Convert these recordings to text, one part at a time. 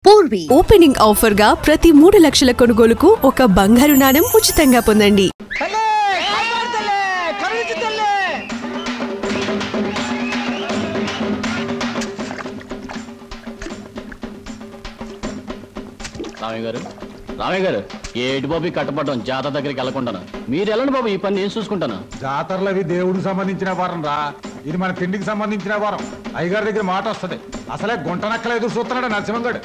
Purvi opening offer గా ప్రతి 3 లక్షల కొనుగోలుకు ఒక బంగారు నాణెం ఉచితంగా పొందండి. రామయ్య గారు ఏటి బాబు కట్టపడడం జాతర దగ్గరికి వెళ్ళకుండా మీరు వెళ్ళండి బాబు, ఈ పని నేను చూసుకుంటాను. జాతరలు అవి దేవుడికి సంబంధించిన వారం రా, ఇది మన తిండికి సంబంధించిన వారం. అయ్యగారి దగ్గర మాట వస్తుంది. అసలే గుంటనక్కల ఎదురు చూస్తున్నాడు నరసింహంగడు.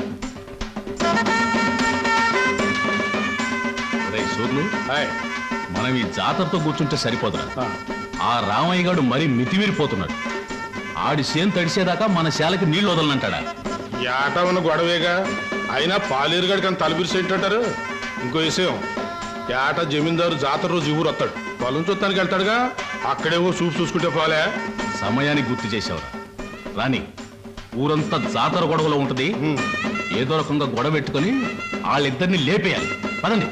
మనం ఈ జాతరతో కూర్చుంటే సరిపోదురా, ఆ రామయ్య గారు మరీ మితిమీరిపోతున్నాడు. ఆడి సేను తడిసేదాకా మన శాలకి నీళ్లు వదలనంటాడా? ఏట ఉన్న గొడవేగా, అయినా పాలేరుగాడికి అని తలపిరిసేంటారు. ఇంకో విషయం, ఏట జమీందారు జాతర రోజు ఊరు వస్తాడు, పొలం చూస్తానికి వెళ్తాడుగా, అక్కడేవో చూసుకుంటే పోలే. సమయానికి గుర్తు చేసేవరా రాని, ఊరంతా జాతర గొడవలో ఉంటది. ఏదో రకంగా గొడవ పెట్టుకుని వాళ్ళిద్దరిని లేపేయాలి. పదండి.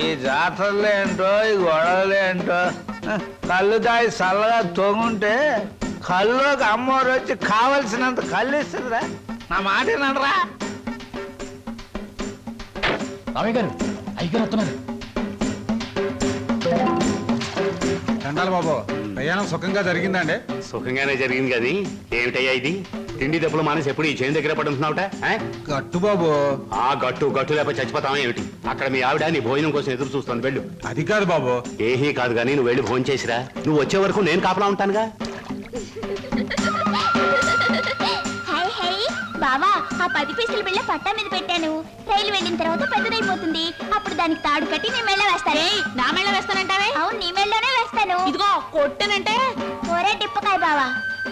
ఈ జాతరలు ఏంటో, ఈ గొడవలు ఏంటో, కళ్ళు తాగి చల్లగా తొంగుంటే కళ్ళుకి అమ్మవారు వచ్చి కావలసినంత కళ్ళు ఇస్తుందిరా. నా మాట ఏనరా? రామయ్య గారు అయ్యగారు వస్తున్నారు. చండాలి బాబు, ప్రయాణం సుఖంగా జరిగిందండి? సుఖంగానే జరిగింది కానీ ఏమిటయ్యా ఇది? తిండి దెబ్బలు మానేసి ఎప్పుడు ఈ చేను దగ్గర పడుతున్నావుట? గట్టు బాబు. ఆ గట్టు లేకపోతే చచ్చిపోతావా ఏమిటి? అక్కడ మీ ఆవిడ నీ భోజనం కోసం ఎదురు చూస్తాను, వెళ్ళు. అది కాదు బాబు. ఏహీ కాదు కానీ నువ్వు వెళ్ళి భోజనం చేసిరా. నువ్వు వచ్చే వరకు నేను కాపలా ఉంటానుగా. బావా, ఆ 10 పైసల బిళ్ళ పట్టా మీద పెట్టాను. రైలు వెళ్ళిన తర్వాత పెద్దదైపోతుంది. అప్పుడు దానికి తాడు కట్టి నీ మెళ్ళ వేస్తాను. నా మెళ్ళ వేస్తానంటావే? అవును, నీ మెళ్ళలోనే వేస్తాను. ఇదిగో కొట్టనంటే ఒరే డిప్పకాయ బావా.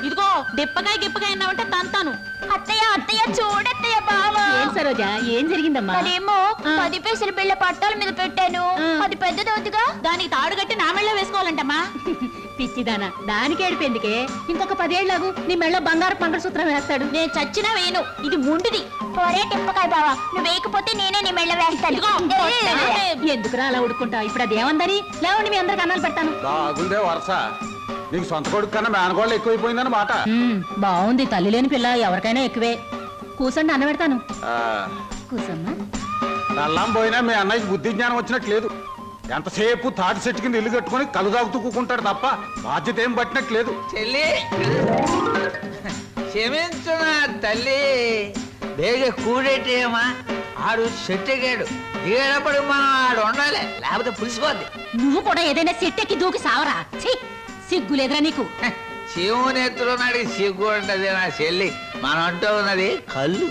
ఇదిగో డిప్పకాయ గిప్పకాయ అన్నావంటే తంతాను. అత్తయ్య చూడత్తయ్య బావా. ఏం సరోజా, ఏం జరిగిందమ్మా? అదేమో 10 పైసల బిళ్ళ పట్టాల మీద పెట్టాను. అది పెద్దదవుతుగా, దానికి తాడు కట్టి నా మెళ్ళ వేసుకోవాలంటమ్మా. పిచ్చిదానా, దానికి ఏడిపోయిందికే. ఇంకొక 10 ఏళ్లకు నీ మెళ్ళ బంగారు మంగళసూత్రం వేస్తాడు. నేను చచ్చినా వేయను, ఇది ముండిది. ఒరే టిప్పకాయ బావా, నువ్వు వేయకపోతే నేనే నీ మెళ్ళ వేస్తాను. ఎందుకురా అలా ఉడుకుంటా? ఇప్పుడు అది ఏమందని లేవండి, మీ అందరికి అన్నాలు పెడతాను. బాగుందే వరుస. నీకు సొంత కొడుకు కన్నా మేనగోళ్ళు ఎక్కువైపోయిందని మాట. బాగుంది, తల్లి లేని పిల్ల ఎవరికైనా ఎక్కువే. కూసండి, అన్న పెడతాను. కూసమ్మా. నల్లం పోయినా మీ అన్నయ్యకి బుద్ధి జ్ఞానం వచ్చినట్టు లేదు. ఎంతసేపు తాటి చెట్టు కింద ఇల్లు కట్టుకుని కళ్ళు తాగుతూ కూకుంటాడు తప్ప బాధ్యత ఏం పట్టినట్లేదు. చెల్లి క్షమించునా తల్లి, బేగ కూడేటేమా. ఆడు చెట్టెగాడు, దిగేటప్పుడు మనం ఆడు ఉండాలి, లేకపోతే పులిసిపోద్ది. నువ్వు కూడా ఏదైనా చెట్టెక్కి దూకి సావరా. సిగ్గులేదురా నీకు? శివుని ఎత్తులున్నాడు, సిగ్గు ఉంటది నా చెల్లి. మనం అంటూ ఉన్నది కళ్ళు.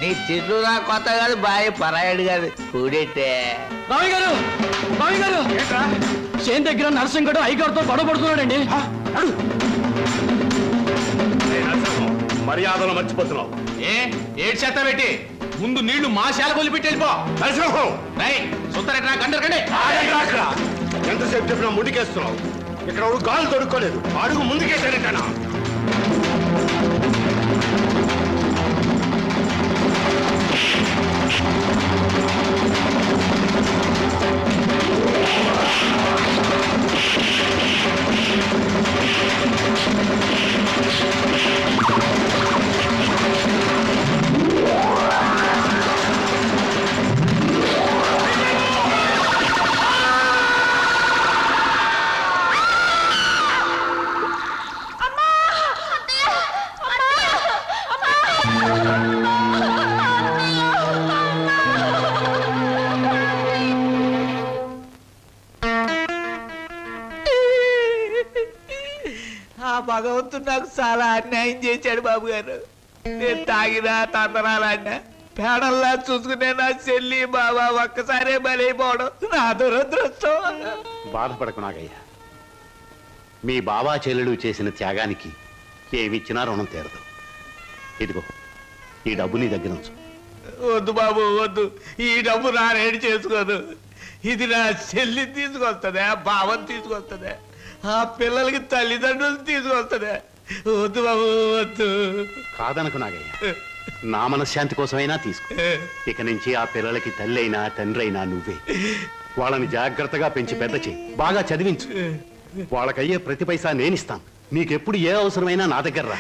నీ తిట్లు నా కొత్త కాదు, బాయ్ పరాయడు కాదు, కూడెట్టే. రామయ్య గారు చేను దగ్గర నరసింహగడు అయ్యగారితో గొడవ పడుతున్నాడండి. మర్యాదలు మర్చిపోతున్నావు. ఏడు చేత పెట్టి ముందు నీళ్లు మా శాల కొలిపెట్టి వెళ్ళిపో. ఎంతసేపు చెప్పినా ముందుకేస్తున్నావు. ఇక్కడ గాలు దొరుకోలేదు, అడుగు ముందుకేసానంటనా? భగవంతుడు నాకు చాలా అన్యాయం చేశాడు బాబు గారు. నేను తాగినా తందనాలన్నా పేడల్లా చూసుకునే నా చెల్లి బాబా ఒక్కసారే బలైపోవడం నా దురదృష్టం. బాధపడకు నాగయ్య, మీ బాబా చెల్లెలు చేసిన త్యాగానికి ఏమిచ్చినా రుణం తీరదు. ఇదిగో ఈ డబ్బు నీ దగ్గర ఉంచు. వద్దు బాబు వద్దు, ఈ డబ్బు నా రేడి చేసుకోదు. ఇది నా చెల్లి తీసుకొస్తుందా, బావని తీసుకొస్తుందా, ఆ పిల్లలకి తల్లిదండ్రులు తీసుకొస్తుందా? వద్దు బాబు వద్దు. కాదనకు నాగయ్య, నా మనశ్శాంతి కోసమైనా తీసుకో. ఇక నుంచి ఆ పిల్లలకి తల్లి అయినా తండ్రి అయినా నువ్వే. వాళ్ళని జాగ్రత్తగా పెంచి పెద్ద చేయి, బాగా చదివించు. వాళ్ళకయ్యే ప్రతి పైసా నేనిస్తాను. నీకెప్పుడు ఏ అవసరమైనా నా దగ్గర రా.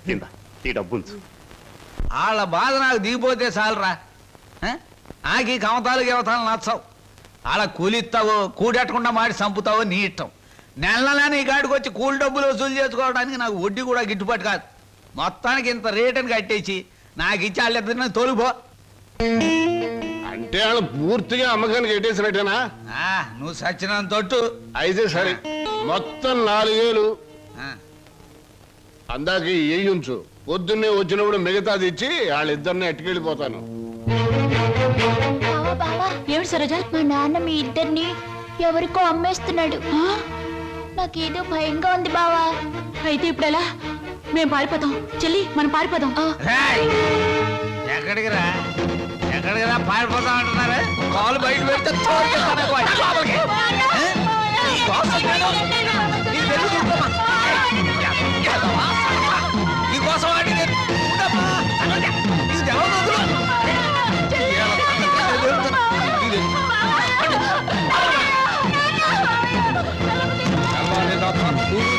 కింద ఈ డబ్బుంచు. వాళ్ళ బాధ నాకు దిగిపోతే చాలరా. నాకు ఈ కమతాలు గవతాలు నచ్చవు. వాళ్ళ కూలిస్తావో కూడెట్టకుండా మాడి చంపుతావో నీ ఇష్టం. నెల నీ కాడికి వచ్చి కూలి డబ్బులు వసూలు చేసుకోవడానికి నాకు వడ్డీ కూడా గిట్టుబాటు కాదు. మొత్తానికి ఇంత రేటుని కట్టేసి నాకు ఇచ్చి వాళ్ళిద్దరిని తోలిపో. అంటే వాళ్ళు పూర్తిగా అమ్మకానికి ఎట్టేసినట్టేనా? నువ్వు సచ్చినంత తొట్టు. అయితే సరే, మొత్తం 4000 అందాక ఉంచు. పొద్దున్నే వచ్చినప్పుడు మిగతాది ఇచ్చి వాళ్ళిద్దరిని ఎట్టుకెళ్ళిపోతాను. ఏమిటి సరోజ? మా నాన్న మీ ఇద్దరిని ఎవరికో అమ్మేస్తున్నాడు. నాకేదో భయంగా ఉంది బావా. అయితే ఇప్పుడు ఎలా? మేము పారిపోతాం చెల్లి, మనం పారిపోదాం. ఎక్కడికి రా పారిపోతాం అంటున్నారా? కాలు బయట పెడితే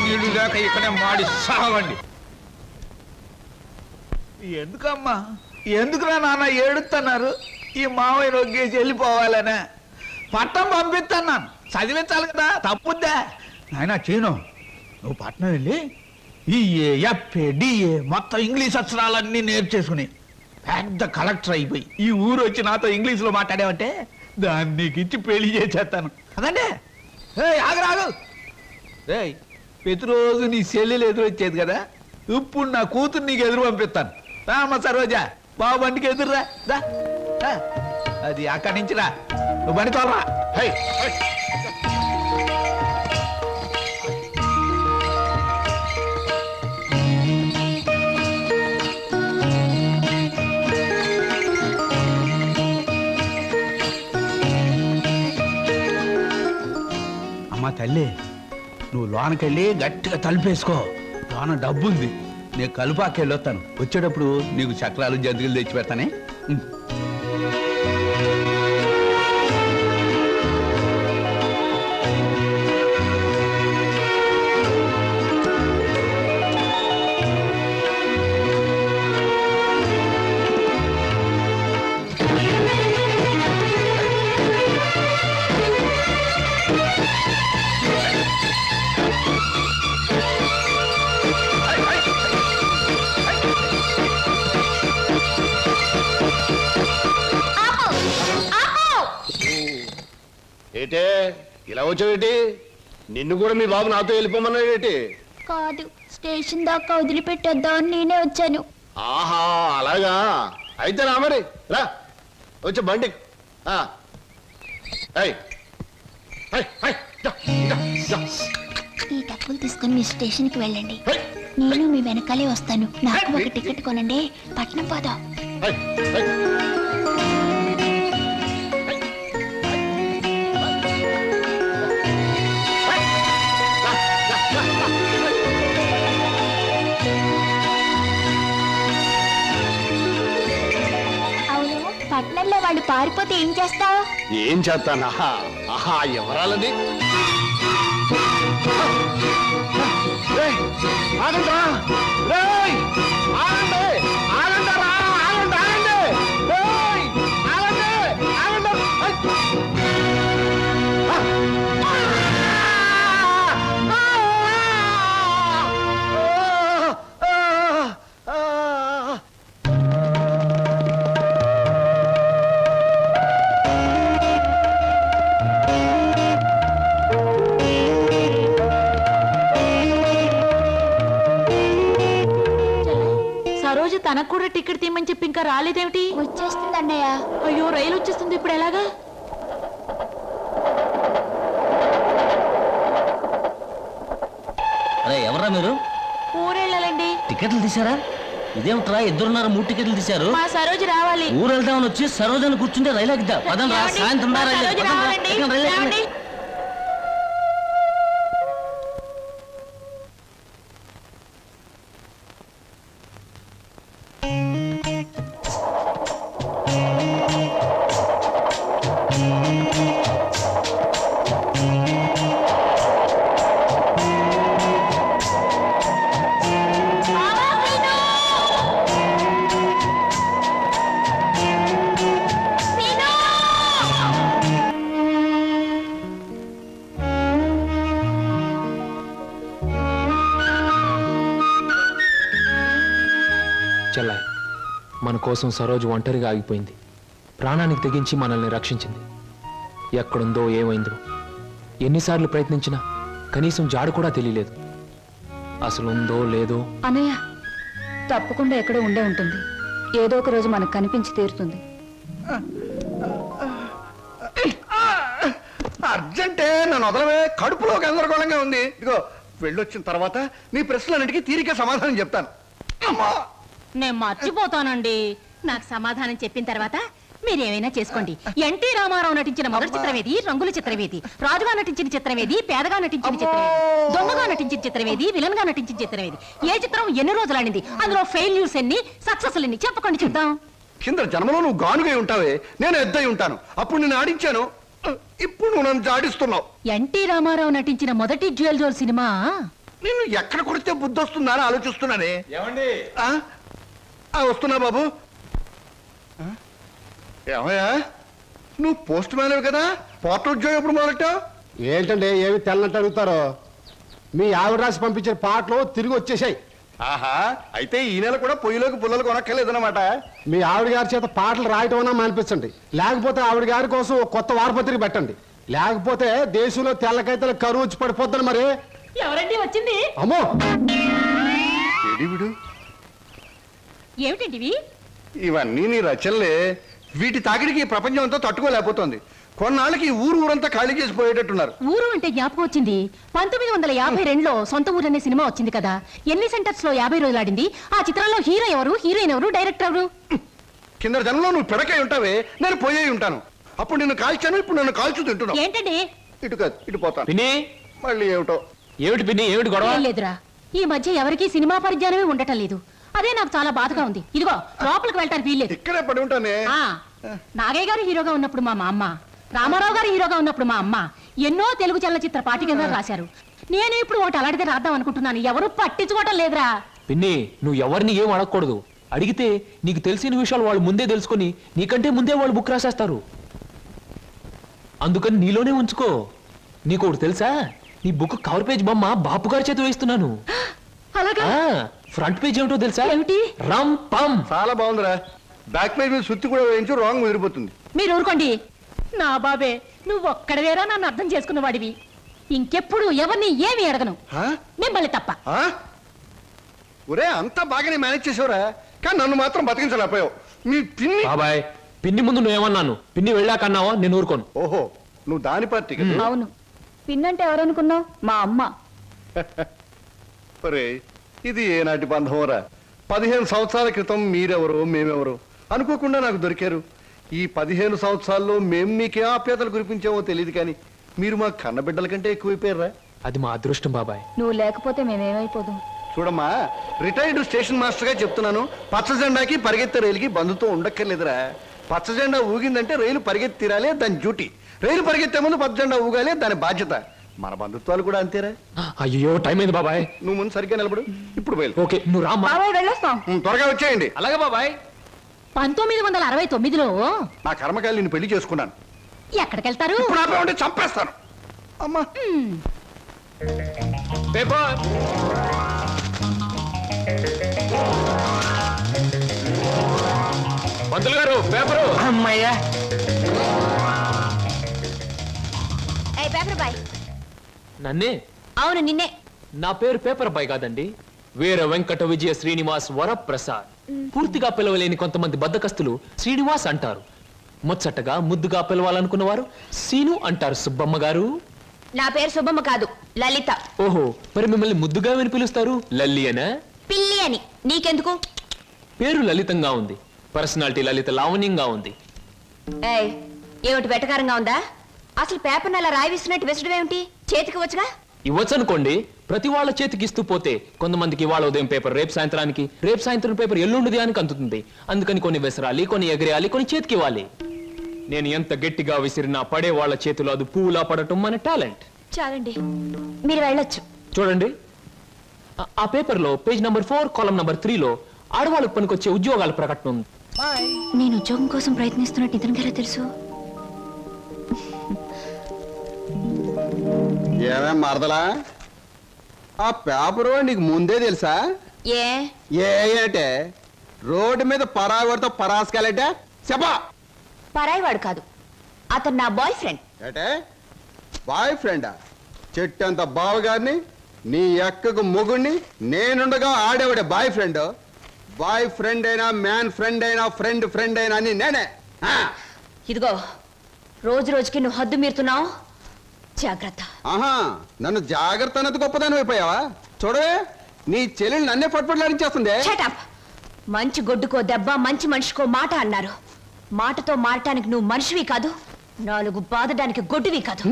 నీళ్లు లేక ఇక్కడే మాడి సావండి. ఎందుకమ్మా, ఎందుకురా నాన్న ఏడుస్తున్నారు? ఈ మావయ్య రొగ్గేసి వెళ్ళిపోవాలనే పట్నం పంపిస్తున్నాను. చదివించాలి కదా, తప్పుద్దా నాయన? చీను, నువ్వు పట్నం వెళ్ళి ఈఏ ఎఫ్ఏ డిఏ మొత్తం ఇంగ్లీష్ అక్షరాలన్నీ నేర్చేసుకుని పెద్ద కలెక్టర్ అయిపోయి ఈ ఊరు వచ్చి నాతో ఇంగ్లీష్లో మాట్లాడావంటే దాన్ని నీకు ఇచ్చి పెళ్లి చేసేస్తాను. అదండి ఆగరాగు. ప్రతిరోజు నీ చెల్లెలు ఎదురు వచ్చేది కదా, ఇప్పుడు నా కూతురు నీకు ఎదురు పంపిస్తాను. రామ్మ సరోజా, బాబు బండికి ఎదురురా. అది అక్కడి నుంచి రా, నువ్వు బండి తోలరా. అమ్మా తల్లి, నువ్వు లోనకెళ్ళి గట్టిగా తలుపేసుకో. లోన డబ్బుంది. నేను కలుపాకెళ్ళి వస్తాను. వచ్చేటప్పుడు నీకు చక్రాలు జంతికలు తెచ్చి పెడతానే. ఏటే ఇలా వచ్చావేటి? నిన్ను కూడా మీ బాబు నాతో వెళ్ళిపోమన్నాడేటి? కాదు, స్టేషన్ దాకా వదిలిపెట్టొద్దామని నేనే వచ్చాను. ఆహా, అలాగా? అయితే రా మరి, రా వచ్చే బండి. ఈ డబ్బులు తీసుకుని మీ స్టేషన్కి వెళ్ళండి. నేను మీ వెనకాలే వస్తాను. నాకు ఒక టికెట్ కొనండి, పట్నం పోదాం. పట్నంలో వాళ్ళు పారిపోతే ఏం చేస్తావు? ఏం చేస్తానా? ఆహా, ఎవరాలది? తనకు కూడా టికెట్ తీయమని చెప్పి ఇంకా రాలేదేమిటి? వచ్చేస్తుంది అన్నయ్య. అయ్యో, రైలు వచ్చేస్తుంది. ఇప్పుడు ఎలాగా? అరే ఎవరా మీరు? ఊరెళ్ళాలండి. టికెట్లు తీసారా? ఇదేమిట్రా, ఇద్దరున్నారు 3 టికెట్లు తీశారు. మా సరోజ రావాలి. ఊరు వెళ్దామని వచ్చి సరోజని కూర్చుంటే రైలు ఎక్కుదా? పదండి రా, సాయంత్రం రైలు. చెల్లాయి, మన కోసం సరోజు ఒంటరిగా ఆగిపోయింది. ప్రాణానికి తెగించి మనల్ని రక్షించింది. ఎక్కడుందో ఏమైందో ఎన్నిసార్లు ప్రయత్నించినా కనీసం జాడు కూడా తెలియలేదు. అసలు ఉందో లేదో. అన్నయ్య, తప్పకుండా ఎక్కడో ఉండే ఉంటుంది. ఏదో ఒక రోజు మనకు కనిపించి తీరుతుంది. అర్జెంటే నన్ను వదలవే, కడుపులో గందరగోళంగా ఉంది. ఇదిగో వెళ్ళొచ్చిన తర్వాత నీ ప్రశ్నలన్నిటికీ తీరిక సమాధానం చెప్తాను. నేను మర్చిపోతానండి. నాకు సమాధానం చెప్పిన తర్వాత మీరేమైనా చేసుకోండి. ఎన్టీ రామారావు నటించిన మొదటి చిత్రమేది, రంగుల చిత్రమేది, రాజుగా నటించిన చిత్రమేది, పేదగా నటించిన చిత్రమేది, దొంగగా నటించిన చిత్రమేది, విలన్ గా నటించిన చిత్రమేది, ఏ చిత్రం ఎన్ని రోజులు ఆడింది, అందులో ఫెయిల్యూర్స్ ఎన్ని, సక్సెస్ ఎన్ని చెప్పకండి చూద్దాం. కింద జన్మలో నువ్వు గానుగై ఉంటావే, నేను ఎద్దై ఉంటాను. అప్పుడు నేను ఆడించాను, ఇప్పుడు నువ్వు నన్ను జాడిస్తున్నావు. ఎన్టీ రామారావు నటించిన మొదటి జ్యువెల్ జోల్ సినిమా నిన్ను ఎక్కడ కొడితే బుద్ధి వస్తుందా అని ఆలోచిస్తున్నానే. ఏమండి? వస్తున్నా బాబు. ఏమయ్యా, నువ్వు పోస్ట్ మ్యాన్ కదా, పోర్ట్ ఉద్యోగం ఎప్పుడు మొదలెట్టావు? ఏంటండి ఏమి తెల్లంటే అడుగుతారో? మీ ఆవిడ రాసి పంపించిన పాటలు తిరిగి వచ్చేసాయి. ఆహా, అయితే ఈ నెల కూడా పొయ్యిలోకి పుల్లలు కొనక్కర్లేదన్నమాట. మీ ఆవిడ గారి చేత పాటలు రాయటం అన్నా మానిపించండి, లేకపోతే ఆవిడ గారి కోసం కొత్త వారపత్రిక పెట్టండి. లేకపోతే దేశంలో తెల్లకైతే కరువు వచ్చి పడిపోద్దని. మరి ఎవరండి వచ్చింది? అమ్మో, ఏమిటండి ఇవన్నీ నీ రచనలే. వీటి తాకిడికి ఈ ప్రపంచం అంతా తట్టుకోలేకపోతుంది. కొన్నాళ్ళకి ఊరంతా ఖాళీ చేసి పోయేటట్టున్నారు. ఊరు అంటే జ్ఞాపకం వచ్చింది. 1952లో సొంత ఊరు అనే సినిమా వచ్చింది కదా. ఎన్ని సెంటర్స్ లో 50 రోజులు ఆడింది. ఆ చిత్రంలో హీరో ఎవరు, హీరోయిన్ ఎవరు, డైరెక్టర్ ఎవరు? కింద జనంలో నువ్వు పిడకై ఉంటావే, నేను పోయే ఉంటాను. అప్పుడు నిన్ను కాల్చాను, ఇప్పుడు నన్ను కాల్చు తింటున్నావు. ఏంటండి? ఇటు కాదు, ఇటు పోతాను. పిన్ని, మళ్ళీ ఏమిటో. ఏమిటి పిన్ని, ఏమిటి గొడవ? లేదురా, ఈ మధ్య ఎవరికి సినిమా పరిజ్ఞానమే ఉండటం లేదు. అదే నాకు చాలా బాధగా ఉంది. ఇదిగో లోపలికి వెళ్ళటానికి వీల్లేదు. ఇక్కడే పడి ఉంటానే. నాగయ్య గారు హీరోగా ఉన్నప్పుడు మా అమ్మ, రామారావు గారు హీరోగా ఉన్నప్పుడు మా అమ్మ ఎన్నో తెలుగు చలనచిత్ర పాఠ్యగ్రంథాలు రాశారు. నేను ఇప్పుడు ఒకటి అలాంటిదే రాద్దాం అనుకుంటున్నాను. ఎవరు పట్టించుకోవటం లేదురా. పిన్ని, నువ్వు ఎవరిని ఏం అడగకూడదు. అడిగితే నీకు తెలిసిన విషయాలు వాళ్ళు ముందే తెలుసుకొని నీకంటే ముందే వాళ్ళు బుక్ రాసేస్తారు. అందుకని నీలోనే ఉంచుకో. నీకు ఒకటి తెలుసా, నీ బుక్ కవర్ పేజ్ బొమ్మ బాపు గారి చేత వేస్తున్నాను. ఫ్రంట్ పేజ్ ఏమిటో తెలుసా? ఏమిటి? రమ్ పమ్. చాలా బాగుందిరా. బ్యాక్ పేజ్ మీద సుత్తి కూడా వేయించు, రాంగ్ ముదిరిపోతుంది. మీరు ఊరుకోండి. నా బాబే, నువ్వు ఒక్కడవేరా నన్ను అర్థం చేసుకున్న వాడివి. ఇంకెప్పుడు ఎవరిని ఏమి అడగను, మిమ్మల్ని తప్ప. ఒరే, అంతా బాగానే మేనేజ్ చేసావురా, కానీ నన్ను మాత్రం బతికించలేకపోయావు. మీ పిన్ని. బాబాయ్, పిన్ని ముందు నువ్వేమన్నాను, పిన్ని వెళ్ళాకన్నావా? నేను ఊరుకోను. ఓహో, నువ్వు దాని పార్టీ కదా. అవును, పిన్నంటే ఎవరనుకున్నావు? మా అమ్మ. ఒరే, ఇది ఏనాటి బంధంరా. 15 సంవత్సరాల క్రితం మీరెవరు మేమెవరు అనుకోకుండా నాకు దొరికారు. ఈ 15 సంవత్సరాల్లో మేము మీకే ఆప్యాతలు కురిపించామో తెలియదు, కానీ మీరు మా కన్నబిడ్డల కంటే ఎక్కువైపోయారా. అది మా అదృష్టం బాబాయ్. నువ్వు లేకపోతే మేమేమైపోదు. చూడమ్మా, రిటైర్డ్ స్టేషన్ మాస్టర్ గా చెప్తున్నాను, పచ్చ జెండాకి పరిగెత్తే రైలుకి బంధుత్వం ఉండక్కర్లేదురా. పచ్చ జెండా ఊగిందంటే రైలు పరిగెత్తి తీరాలే, దాని డ్యూటీ. రైలు పరిగెత్తే ముందు పచ్చ జెండా ఊగాలే, దాని బాధ్యత. మన బంధుత్వాలు కూడా అంతేరా. అయ్యో, టైం అయింది బాబాయ్. నువ్వు ముందు సరిగ్గా నిలబడు, ఇప్పుడు బయలు. ఓకే, నువ్వు రామ్మా. వెళ్ళొస్తాం. త్వరగా వచ్చేయండి. అలాగే బాబాయ్. 1969లో నా కర్మకాయలు నేను పెళ్లి చేసుకున్నాను. ఎక్కడికెళ్తారు? ఇప్పుడు ఆపే చంపేస్తాను. అమ్మా, పేపర్. పంతులు గారు, పేపరు. అమ్మయ్యా. Paper boy. నన్నే? అవును, నిన్నే. నా పేరు పేపర్ బాయ్ కాదండి, వీర వెంకట విజయ శ్రీనివాస్ వరప్రసాద్. పూర్తిగా పిలవలేని కొంతమంది బద్దకస్తులు శ్రీనివాస్ అంటారు. ముచ్చటగా ముద్దుగా పిలవాలనుకున్న వారు సీను అంటారు. సుబ్బమ్మ గారు. నా పేరు సుబ్బమ్మ కాదు, లలిత. ఓహో, మరి మిమ్మల్ని ముద్దుగా విని పిలుస్తారు లల్లి అనా? పిల్లి అని. నీకెందుకు? పేరు లలితంగా ఉంది, పర్సనాలిటీ లలిత లావణ్యంగా ఉంది. ఏమిటి వెటకారంగా ఉందా? అసలు పేపర్ అలా రాయిస్తున్నట్టు విసడం ఏమిటి? చేతికి వచ్చుగా. ఇవ్వచ్చు అనుకోండి, ప్రతి వాళ్ళ చేతికి ఇస్తూ పోతే కొంతమందికి వాళ్ళ ఉదయం పేపర్ రేపు సాయంత్రానికి, రేపు సాయంత్రం పేపర్ ఎల్లుండి దానికి అందుతుంది. అందుకని కొన్ని విసరాలి, కొన్ని ఎగరేయాలి, కొన్ని చేతికి ఇవ్వాలి. నేను ఎంత గట్టిగా విసిరినా పడే వాళ్ళ చేతిలో అది పువ్వులా పడటం మన టాలెంట్. చాలండి, మీరు వెళ్ళొచ్చు. చూడండి, ఆ పేపర్లో పేజ్ నంబర్ 4 కాలం నంబర్ 3లో ఆడవాళ్ళకు పనికొచ్చే ఉద్యోగాల ప్రకటన ఉంది. నేను ఉద్యోగం కోసం ప్రయత్నిస్తున్నట్టు ఇతనికి ఎలా తెలుసు? ఏమేం మరదలా, ఆ పేపరు నీకు ముందే తెలుసా? ఏ ఏంటే రోడ్డు మీద పరాయివాడితో పరాసుకెళ్ళటే చెప్పా. పరాయివాడు కాదు, అతను నా బాయ్ ఫ్రెండ్. ఏటే బాయ్ ఫ్రెండా? చెట్టంత బావగారిని నీ ఎక్కకు మొగుణ్ణి నేనుండగా ఆడేవాడే బాయ్ ఫ్రెండ్. బాయ్ ఫ్రెండ్ అయినా మ్యాన్ ఫ్రెండ్ అయినా ఫ్రెండ్ ఫ్రెండ్ అయినా అని నేనే. ఇదిగో రోజు రోజుకి నువ్వు హద్దు మీరుతున్నావు, జాగ్రత్త. ఆహా, నన్ను జాగ్రత్త అన్నది గొప్పదాని అయిపోయావా? చూడవే, నీ చెల్లెలు నన్నే పట్టుపట్లాడించేస్తుంది. మంచి గొడ్డుకో దెబ్బ, మంచి మనిషికో మాట అన్నారు. మాటతో మారటానికి నువ్వు మనిషివి కాదు, 4 బాదడానికి గొడ్డువి కాదు.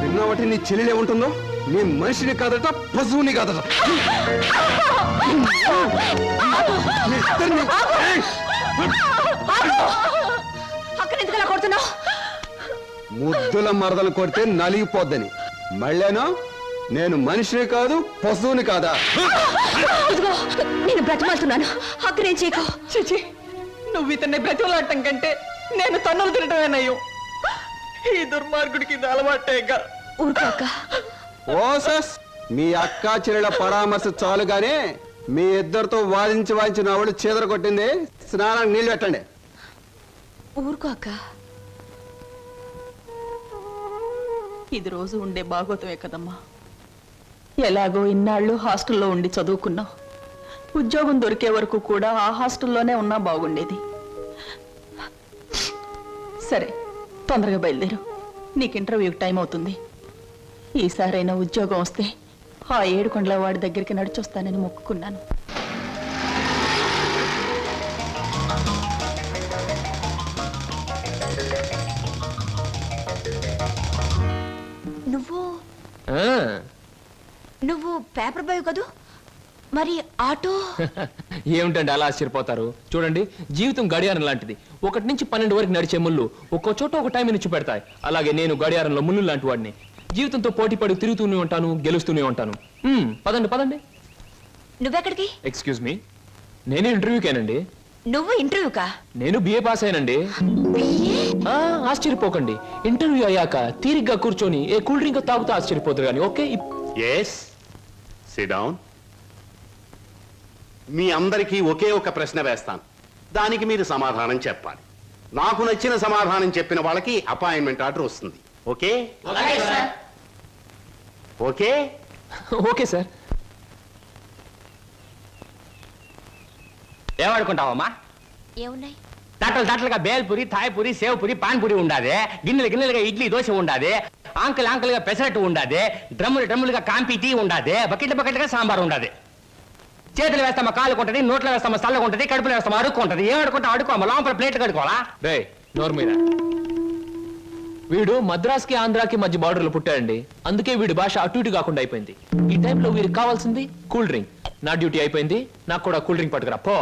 విన్నావటి నీ చెల్లెలే ఉంటుందో? నీ మనిషిని కాదట, పశువుని కాదట. అక్కడెందుకలా కొడుతున్నావు? ముద్దుల మరదలు కొడితే నలిగిపోద్దని. మళ్ళేనో నేను మనిషిని కాదు, పశువుని కాదా? నేను బ్రతిమాలుతున్నాను, అక్కడేం చేయకు. చిచి, నువ్వు ఇతన్ని బ్రతిమలాడటం కంటే నేను తన్నులు తినటమేనయ్యో. ఈ దుర్మార్గుడికి ఇది అలవాటేగా. ఊరుకోక. ఓసస్, మీ అక్క చెల్లెల పరామర్శ చాలుగానే మీ ఇద్దరితో వాదించి నా వాళ్ళు చీదర కొట్టింది. స్నానానికి నీళ్ళు పెట్టండి. ఊరుకోక. ఇది రోజు ఉండే భాగవతమే కదమ్మా. ఎలాగో ఇన్నాళ్ళు హాస్టల్లో ఉండి చదువుకున్నావు. ఉద్యోగం దొరికే వరకు కూడా ఆ హాస్టల్లోనే ఉన్నా బాగుండేది. సరే, తొందరగా బయలుదేరు, నీకు ఇంటర్వ్యూకి టైం అవుతుంది. ఈసారైనా ఉద్యోగం వస్తే ఆ 7 కొండల వాడి దగ్గరికి నడిచొస్తానని మొక్కుకున్నాను. నువ్వు పేపర్ బాయ్ కదూ, మరి ఆటో? ఏమిటండి అలా ఆశ్చర్యపోతారు? చూడండి, జీవితం గడియారం లాంటిది. 1 నుంచి 12 వరకు నడిచే ముళ్ళు ఒక్కో చోట ఒక టైం నుంచి పెడతాయి. అలాగే నేను గడియారంలో ముళ్ళు లాంటి వాడిని. జీవితంతో పోటీ పడి తిరుగుతూనే ఉంటాను, గెలుస్తూనే ఉంటాను. పదండి పదండి. నువ్వెక్కడికి? ఎక్స్క్యూజ్ మీ, నేను ఇంటర్వ్యూకేనండి. నువ్వు ఇంటర్వ్యూకా? నేను బిఏ పాస్ అయినండి. ఆశ్చర్యపోకండి, ఇంటర్వ్యూ అయ్యాక తీరిగ్గా కూర్చొని ఏ కూల్ డ్రింక్ తాగుతూ ఆశ్చర్యపోతారు కానీ. Okay, SIT down. మీ అందరికీ ఒకే ఒక ప్రశ్న వేస్తాను, దానికి మీరు సమాధానం చెప్పాలి. నాకు నచ్చిన సమాధానం చెప్పిన వాళ్ళకి అపాయింట్మెంట్ ఆర్డర్ వస్తుంది. ఓకే? Okay okay sir. ఏమనుకుంటావమ్మా? ఏమున్నాయి? తట్టలుగా బేల్పూరి, థాయ్పూరి, సేవ్పూరి, పాన్పూరి ఉండాది. గిన్నెలుగా ఇడ్లీ దోశ ఉండాది. ఆంకలుగా పెసరట్టు ఉండాది. డ్రమ్ములుగా కాంపి టీ ఉండాది. బకెట్లుగా సాంబార్ ఉండాది. చేతులు వేస్తామా కాలు కొంటది, నోట్లో వేస్తామా చల్లగా ఉంటది, కడుపులో వేస్తామా అడుక్కుంటది. ఏమనుకుంటా అడుకోమా, లోపల ప్లేట్ కడుకోవాలా? రే నోరు మీద. వీడు మద్రాస్కి ఆంధ్రాకి మధ్య బార్డర్లో పుట్టాడండి. అందుకే వీడి భాష అటు ఇటు కాకుండా అయిపోయింది. ఈ టైంలో వీరికి కావాల్సింది కూల్ డ్రింక్. నా డ్యూటీ అయిపోయింది, నాకు కూడా కూల్ డ్రింక్ పట్టుకురా పో.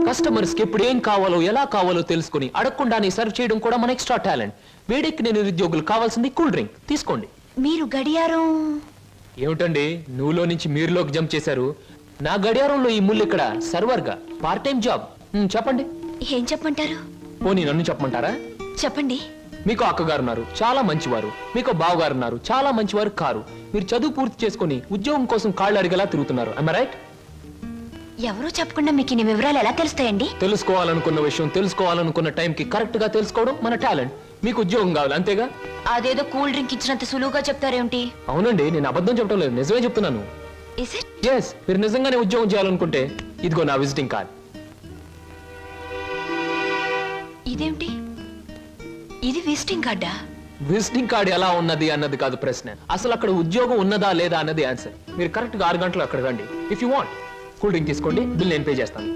కస్టమర్స్ కి ఎప్పుడు ఏం కావాలో ఎలా కావాలో తెలుసుకుని అడగకుండానే సర్వ్ చేయడం కూడా మన ఎక్స్ట్రా టాలెంట్. వేడికి నేను నిరుద్యోగులు కావాల్సింది కూల్ డ్రింక్. తీసుకోండి. మీరు గడియారం? ఏమిటండి నువ్వులో నుంచి మీరులోకి జంప్ చేశారు? నా గడియారంలో ఈ ముళ్ళు ఇక్కడ సర్వర్ గా పార్ట్ టైం జాబ్. చెప్పండి. ఏం చెప్పమంటారు? పోనీ నన్ను చెప్పమంటారా? చెప్పండి. మీకు అక్కగారు ఉన్నారు, చాలా మంచివారు. మీకు బావగారు ఉన్నారు, చాలా మంచివారు కారు. మీరు చదువు పూర్తి చేసుకుని ఉద్యోగం కోసం కాళ్ళు అడిగేలా తిరుగుతున్నారు. I right? ఎవరో చెప్పకుండా మీకు ఇన్ని వివరాలు ఎలా తెలుస్తాయండి? తెలుసుకోవాలనుకున్న విషయం తెలుసుకోవాలనుకున్న టైంకి కరెక్ట్ గా తెలుసుకోవడం మన టాలెంట్. మీకు ఉద్యోగం కావాలి అంతేగా? అదేదో కూల్ డ్రింక్ ఇచ్చినంత సులువుగా చెప్తారేమిటి? అవునండి, నేను అబద్ధం చెప్పడం లేదు, నిజమే చెప్తున్నాను. ఎస్, మీరు నిజంగానే ఉద్యోగం చేయాలనుకుంటే ఇదిగో నా విజిటింగ్ కార్డ్. ఇదేమిటి? ఇది విజిటింగ్ కార్డా? విజిటింగ్ కార్డ్ ఎలా ఉన్నది అన్నది కాదు ప్రశ్న. అసలు అక్కడ ఉద్యోగం ఉన్నదా లేదా అన్నది ఆన్సర్. మీరు కరెక్ట్ గా 6 గంటలు అక్కడ రండి. If you want cool drink తీసుకోండి, బిల్ నేను పే చేస్తాను.